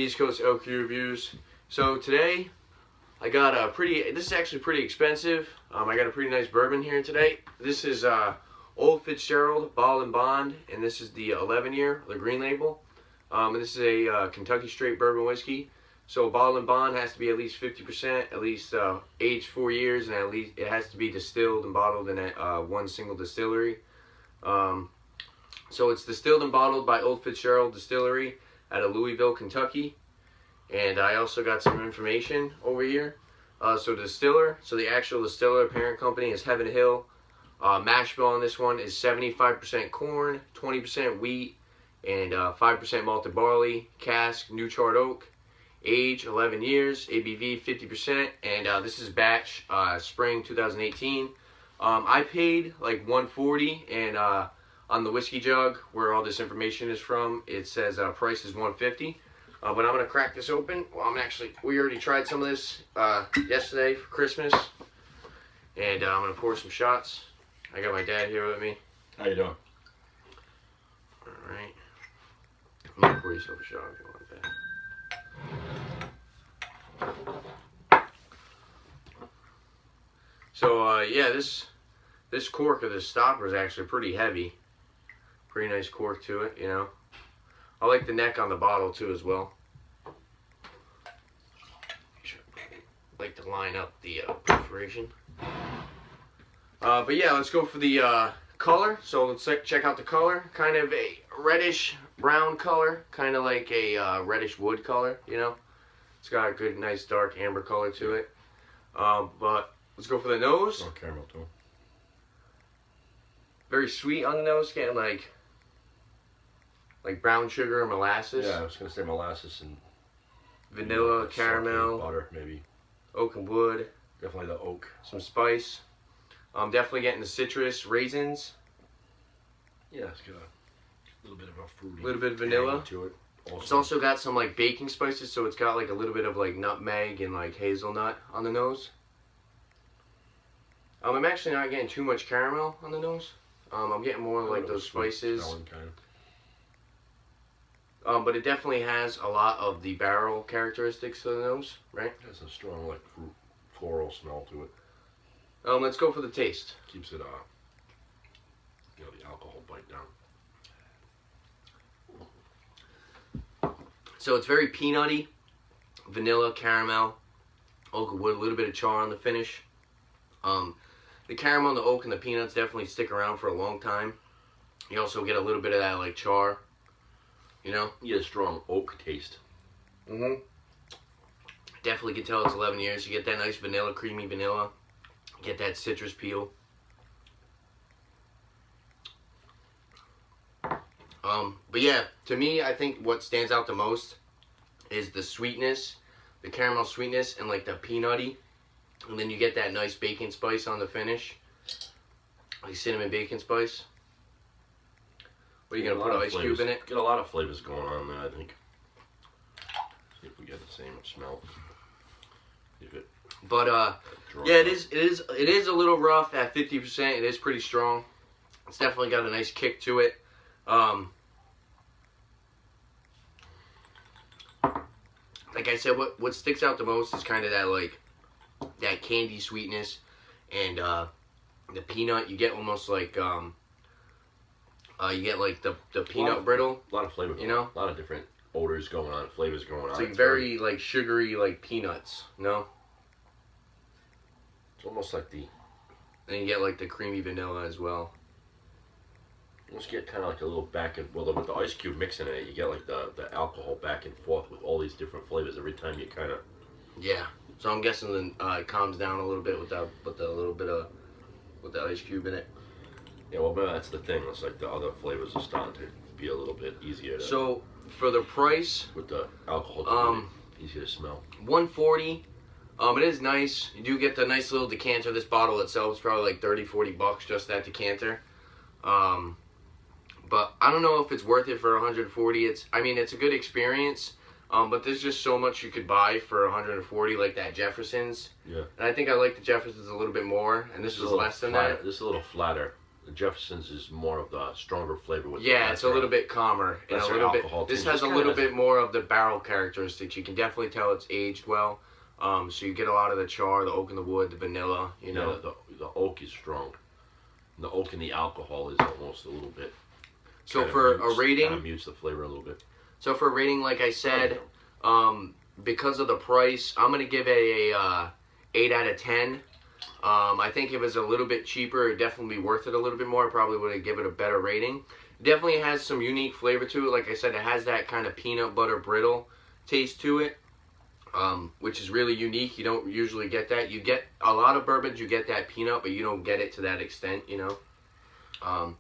East Coast LQ reviews. So today I got a this is actually pretty expensive. I got a pretty nice bourbon here today. This is Old Fitzgerald Bottled and Bond, and this is the 11-year, the green label. And this is a Kentucky straight bourbon whiskey. So Bottled and Bond has to be at least 50%, at least aged 4 years, and at least it has to be distilled and bottled in one single distillery. So it's distilled and bottled by Old Fitzgerald Distillery out of Louisville, Kentucky. And I also got some information over here. So the actual distiller parent company is Heaven Hill. Mash bill on this one is 75% corn, 20% wheat, and 5% malted barley. Cask, new charred oak. Age 11 years, ABV 50%, and this is batch spring 2018. I paid like $140, and on the whiskey jug where all this information is from, it says price is $150. But I'm gonna crack this open. Well, we already tried some of this yesterday for Christmas, and I'm gonna pour some shots. I got my dad here with me. How you doing? All right. I'm gonna pour yourself a shot if you want that. So yeah, this cork of this stopper is actually pretty heavy. Pretty nice cork to it, you know. I like the neck on the bottle too as well. I like to line up the perforation. But yeah, let's go for the color. So let's check out the color. Kind of a reddish brown color, kind of like a reddish wood color, you know. It's got a good, nice dark amber color to it. But let's go for the nose. Oh, caramel too. Very sweet on the nose, getting like brown sugar or molasses. Yeah, I was gonna say molasses and vanilla, like caramel, butter, maybe. Oak and wood. Definitely the oak. Some spice. I'm definitely getting the citrus, raisins. Yeah, it's got a little bit of a fruity. A little bit of vanilla to it. It's also got some like baking spices, so it's got like a little bit of like nutmeg and like hazelnut on the nose. I'm actually not getting too much caramel on the nose. I'm getting more like those spices. Kind of. But it definitely has a lot of the barrel characteristics to the nose, right? It has a strong like fruit, floral smell to it. Let's go for the taste. Keeps it you know, the alcohol bite down. So it's very peanutty, vanilla, caramel, oak and wood, a little bit of char on the finish. The caramel, the oak, and the peanuts definitely stick around for a long time. You also get a little bit of that like char, you know? You get a strong oak taste. Definitely can tell it's 11 years. You get that nice vanilla, creamy vanilla. Get that citrus peel. But yeah, to me, I think what stands out the most is the sweetness, the caramel sweetness, and like the peanutty. And then you get that nice bacon spice on the finish, like cinnamon bacon spice. What are you gonna put an ice cube in it? Get a lot of flavors going on there, I think. See if we get the same smell. If it. But yeah, it is a little rough at 50%. It is pretty strong. It's definitely got a nice kick to it. Like I said, what sticks out the most is kind of that like that candy sweetness and the peanut. You get almost like you get like the peanut brittle. A lot of flavor. You know, a lot of different odors going on, flavors going on. It's like very like sugary, like peanuts. You know. It's almost like the. And you get like the creamy vanilla as well. You almost get kind of like a little back and with the ice cube mixing in it, you get like the alcohol back and forth with all these different flavors every time you kind of. Yeah. So I'm guessing then it calms down a little bit with the ice cube in it. Yeah, well, that's the thing. It's like the other flavors are starting to be a little bit easier to. So for the price, with the alcohol, easier to smell. $140. It is nice. You do get the nice little decanter. This bottle itself is probably like $30-40 just that decanter. But I don't know if it's worth it for $140. I mean, it's a good experience. But there's just so much you could buy for $140, like that Jefferson's. Yeah. And I think I like the Jefferson's a little bit more, and this is less than that. This is a little flatter. The Jefferson's is more of the stronger flavor with. Yeah, it's a little bit calmer and a little bit. This has a little bit more of the barrel characteristics. You can definitely tell it's aged well. So you get a lot of the char, the oak and the wood, the vanilla. You know, the oak is strong. And the oak and the alcohol is almost a little bit. So for a rating, kind of mutes the flavor a little bit. So for a rating, like I said, because of the price, I'm gonna give it a 8 out of 10. I think if it was a little bit cheaper, it'd definitely be worth it a little bit more. I probably would have given it a better rating. It definitely has some unique flavor to it. Like I said, it has that kind of peanut butter brittle taste to it, which is really unique. You don't usually get that. You get a lot of bourbons, you get that peanut, but you don't get it to that extent, you know.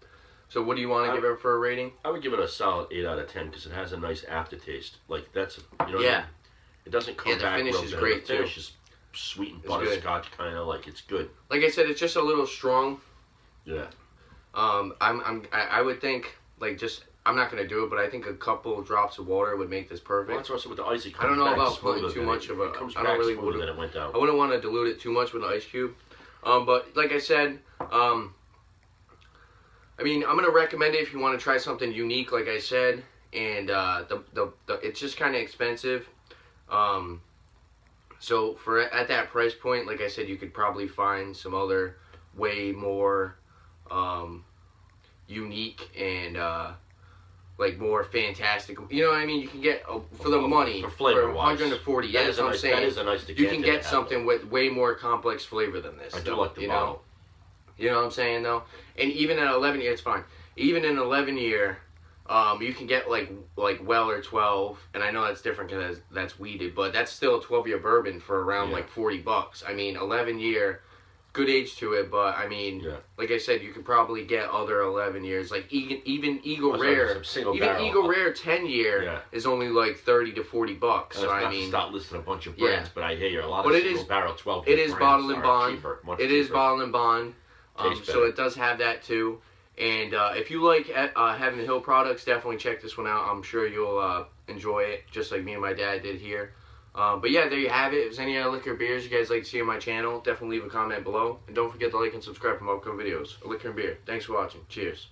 So what do you want to give it for a rating? I would give it a solid 8 out of 10 because it has a nice aftertaste. Like that's, you know, yeah. It doesn't come back. The finish is great too. The finish is sweet and butterscotch kind of, like it's good. Like I said, it's just a little strong. Yeah. I would think like I'm not gonna do it, but I think a couple drops of water would make this perfect. Well, that's also with the ice. I don't know about putting too much of a. I don't really would. It went down. I wouldn't want to dilute it too much with an ice cube. But like I said, I mean, I'm gonna recommend it if you want to try something unique, like I said, and it's just kind of expensive. So for at that price point, like I said, you could probably find some other way more unique and like more fantastic. You know what I mean? You can get for the money for flavor wise, 140. Yeah, that's what I'm saying. That is a nice decanter. You can get something with way more complex flavor than this. I do like the bottle. You know what I'm saying though? And even at 11 year, it's fine. Even in 11 year, you can get like Weller 12, and I know that's different because that's weeded, but that's still a 12-year bourbon for around like $40. I mean, 11 year, good age to it, but I mean, like I said, you could probably get other 11 years, like even Eagle Rare, Eagle Rare 10 year is only like $30 to $40. So I mean, stop listing a bunch of brands, but I hear you a lot of single barrel 12. It is bottle and bond. It is bottle and bond. So it does have that too. And if you like Heaven Hill products, definitely check this one out. I'm sure you'll enjoy it, just like me and my dad did here. But yeah, there you have it. If there's any other liquor beers you guys like to see on my channel, definitely leave a comment below. And don't forget to like and subscribe for more upcoming videos. A liquor and beer. Thanks for watching. Cheers.